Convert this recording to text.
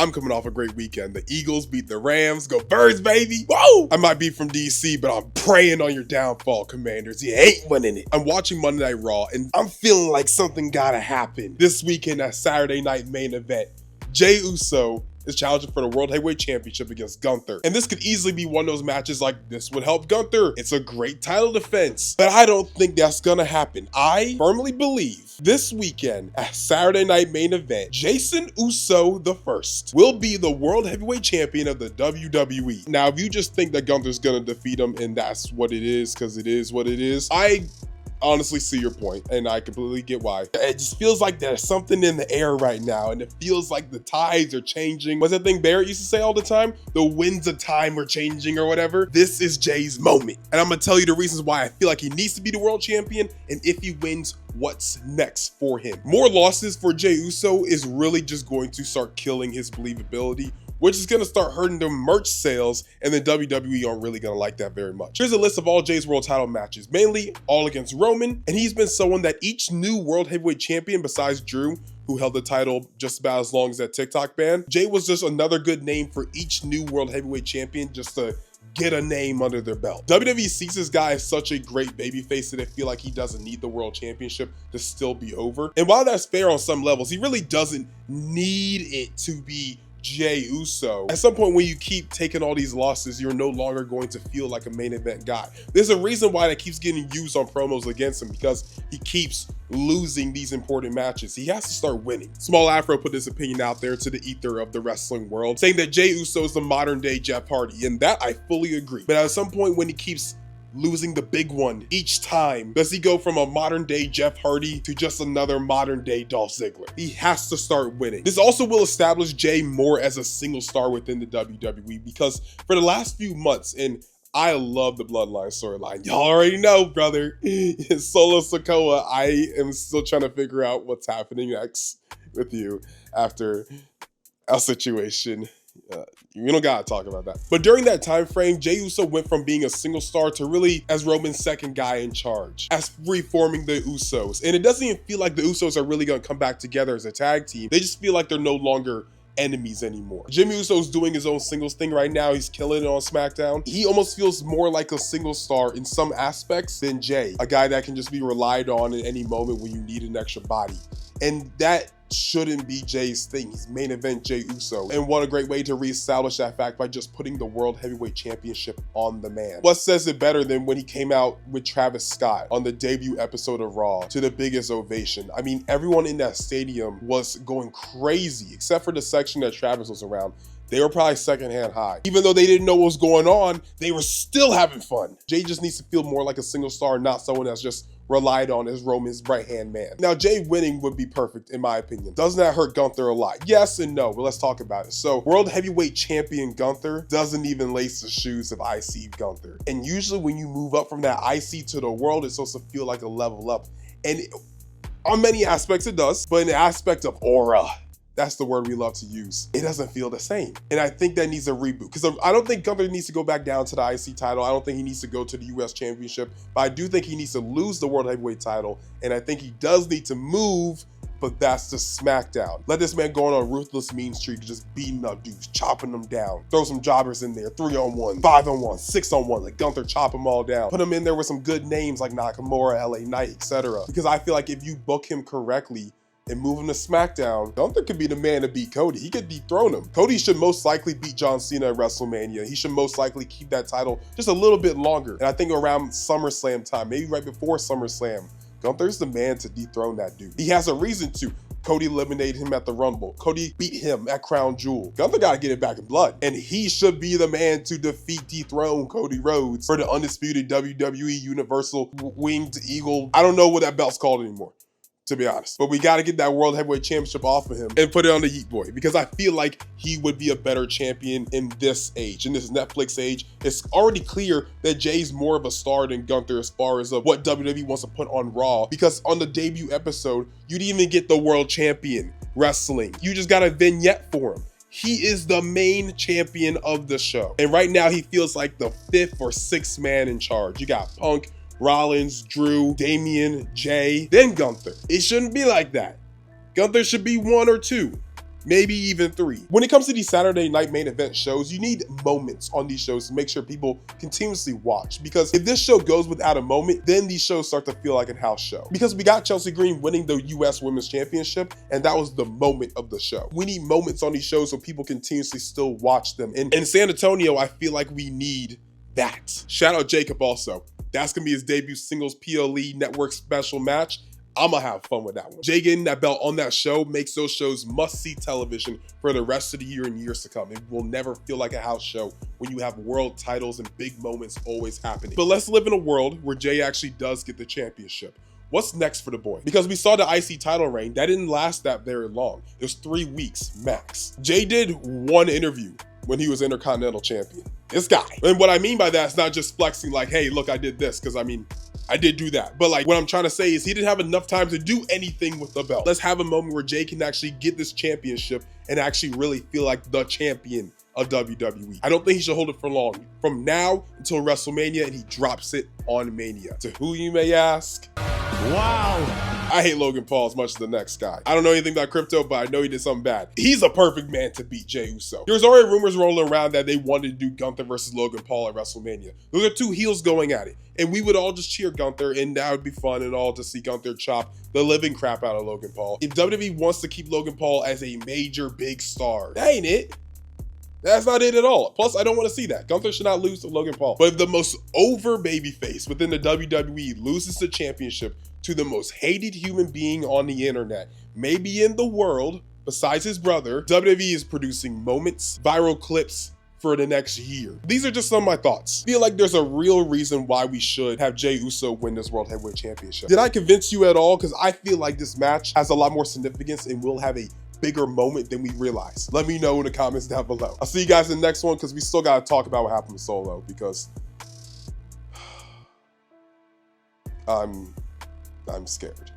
I'm coming off a great weekend. The Eagles beat the Rams. Go Birds, baby. Whoa! I might be from DC, but I'm praying on your downfall, Commanders. You ain't winning it. I'm watching Monday Night Raw, and I'm feeling like something gotta happen. This weekend at Saturday Night Main Event, Jey Uso is challenging for the World Heavyweight Championship against Gunther. And this could easily be one of those matches like this would help Gunther. It's a great title defense, but I don't think that's gonna happen. I firmly believe this weekend at Saturday Night Main Event, Jey Uso the First will be the World Heavyweight Champion of the WWE. Now, if you just think that Gunther's gonna defeat him and that's what it is, because it is what it is, I honestly see your point, and I completely get why. It just feels like there's something in the air right now, and it feels like the tides are changing. What's that thing Barrett used to say all the time? The winds of time are changing or whatever. This is Jey's moment, and I'm gonna tell you the reasons why I feel like he needs to be the world champion, and if he wins, what's next for him. More losses for Jey Uso is really just going to start killing his believability, which is going to start hurting the merch sales, and the WWE aren't really going to like that very much. Here's a list of all Jey's world title matches, mainly all against Roman, and he's been someone that each new world heavyweight champion besides Drew, who held the title just about as long as that TikTok ban, Jey was just another good name for each new world heavyweight champion just to get a name under their belt. WWE sees this guy as such a great babyface that they feel like he doesn't need the world championship to still be over. And while that's fair on some levels, he really doesn't need it to be Jey Uso. At some point when you keep taking all these losses, you're no longer going to feel like a main event guy. There's a reason why that keeps getting used on promos against him, because he keeps losing these important matches. He has to start winning. Small Afro put this opinion out there to the ether of the wrestling world, saying that Jey Uso is the modern day Jeff Hardy, and that I fully agree. But at some point when he keeps losing the big one each time, does he go from a modern day Jeff Hardy to just another modern day Dolph Ziggler? He has to start winning. This also will establish Jey more as a single star within the WWE, because for the last few months, and I love the Bloodline storyline. Y'all already know, brother. Solo Sikoa, I am still trying to figure out what's happening next with you after our situation. You don't gotta talk about that. But during that time frame, Jey Uso went from being a single star to really as Roman's second guy in charge, as reforming the Usos. And it doesn't even feel like the Usos are really gonna come back together as a tag team. They just feel like they're no longer enemies anymore. Jimmy Uso's doing his own singles thing right now. He's killing it on SmackDown. He almost feels more like a single star in some aspects than Jey, a guy that can just be relied on at any moment when you need an extra body. And that shouldn't be Jey's thing. He's main event Jey Uso. And what a great way to reestablish that fact by just putting the World Heavyweight Championship on the man. What says it better than when he came out with Travis Scott on the debut episode of Raw to the biggest ovation? I mean, everyone in that stadium was going crazy, except for the section that Travis was around. They were probably secondhand high. Even though they didn't know what was going on, they were still having fun. Jey just needs to feel more like a single star, not someone that's just relied on as Roman's right-hand man. Now, Jey winning would be perfect, in my opinion. Doesn't that hurt Gunther a lot? Yes and no, but let's talk about it. So, World Heavyweight Champion Gunther doesn't even lace the shoes of IC Gunther. And usually when you move up from that IC to the World, it's supposed to feel like a level up. And on many aspects it does, but in the aspect of aura, that's the word we love to use, it doesn't feel the same. And I think that needs a reboot, because I don't think Gunther needs to go back down to the IC title. I don't think he needs to go to the US Championship, but I do think he needs to lose the World Heavyweight title. And I think he does need to move, but that's the SmackDown. Let this man go on a ruthless mean streak, just beating up dudes, chopping them down. Throw some jobbers in there, 3-on-1, 5-on-1, 6-on-1, like Gunther, chop them all down. Put him in there with some good names like Nakamura, LA Knight, etc. Because I feel like if you book him correctly and move him to SmackDown, Gunther could be the man to beat Cody. He could dethrone him. Cody should most likely beat John Cena at WrestleMania. He should most likely keep that title just a little bit longer. And I think around SummerSlam time, maybe right before SummerSlam, Gunther's the man to dethrone that dude. He has a reason to. Cody eliminated him at the Rumble. Cody beat him at Crown Jewel. Gunther got to get it back in blood. And he should be the man to dethrone Cody Rhodes for the undisputed WWE Universal Winged Eagle. I don't know what that belt's called anymore, to be honest. But we got to get that World Heavyweight Championship off of him and put it on the YEET boy, because I feel like he would be a better champion in this age, in this Netflix age. It's already clear that Jey's more of a star than Gunther as far as what WWE wants to put on Raw, because on the debut episode, you didn't even get the world champion wrestling. You just got a vignette for him. He is the main champion of the show. And right now he feels like the 5th or 6th man in charge. You got Punk, Rollins, Drew, Damian, Jey, then Gunther. It shouldn't be like that. Gunther should be 1 or 2. maybe even 3. When it comes to these Saturday night main event shows, you need moments on these shows to make sure people continuously watch. Because if this show goes without a moment, then these shows start to feel like a house show. Because we got Chelsea Green winning the US Women's Championship, and that was the moment of the show. We need moments on these shows so people continuously still watch them. And in San Antonio, I feel like we need that. Shout out Jacob also. That's gonna be his debut singles PLE network special match. I'ma have fun with that one. Jey getting that belt on that show makes those shows must-see television for the rest of the year and years to come. It will never feel like a house show when you have world titles and big moments always happening. But let's live in a world where Jey actually does get the championship. What's next for the boy? Because we saw the IC title reign, that didn't last that very long. It was 3 weeks max. Jey did one interview when he was Intercontinental Champion. This guy. And what I mean by that is not just flexing like, hey, look, I did this, because I mean, I did do that. But like, what I'm trying to say is he didn't have enough time to do anything with the belt. Let's have a moment where Jey can actually get this championship and actually really feel like the champion of WWE. I don't think he should hold it for long. From now until WrestleMania, and he drops it on Mania. To who you may ask? Wow. I hate Logan Paul as much as the next guy. I don't know anything about crypto, but I know he did something bad. He's a perfect man to beat Jey Uso. There's already rumors rolling around that they wanted to do Gunther versus Logan Paul at WrestleMania. Those are 2 heels going at it. And we would all just cheer Gunther, and that would be fun and all to see Gunther chop the living crap out of Logan Paul. If WWE wants to keep Logan Paul as a major big star, that ain't it. That's not it at all. Plus, I don't want to see that. Gunther should not lose to Logan Paul. But if the most over babyface within the WWE loses the championship to the most hated human being on the internet, maybe in the world, besides his brother, WWE is producing moments, viral clips for the next year. These are just some of my thoughts. I feel like there's a real reason why we should have Jey Uso win this World Heavyweight Championship. Did I convince you at all? Because I feel like this match has a lot more significance and will have a bigger moment than we realize. Let me know in the comments down below. I'll see you guys in the next one because we still got to talk about what happened to Solo because I'm scared.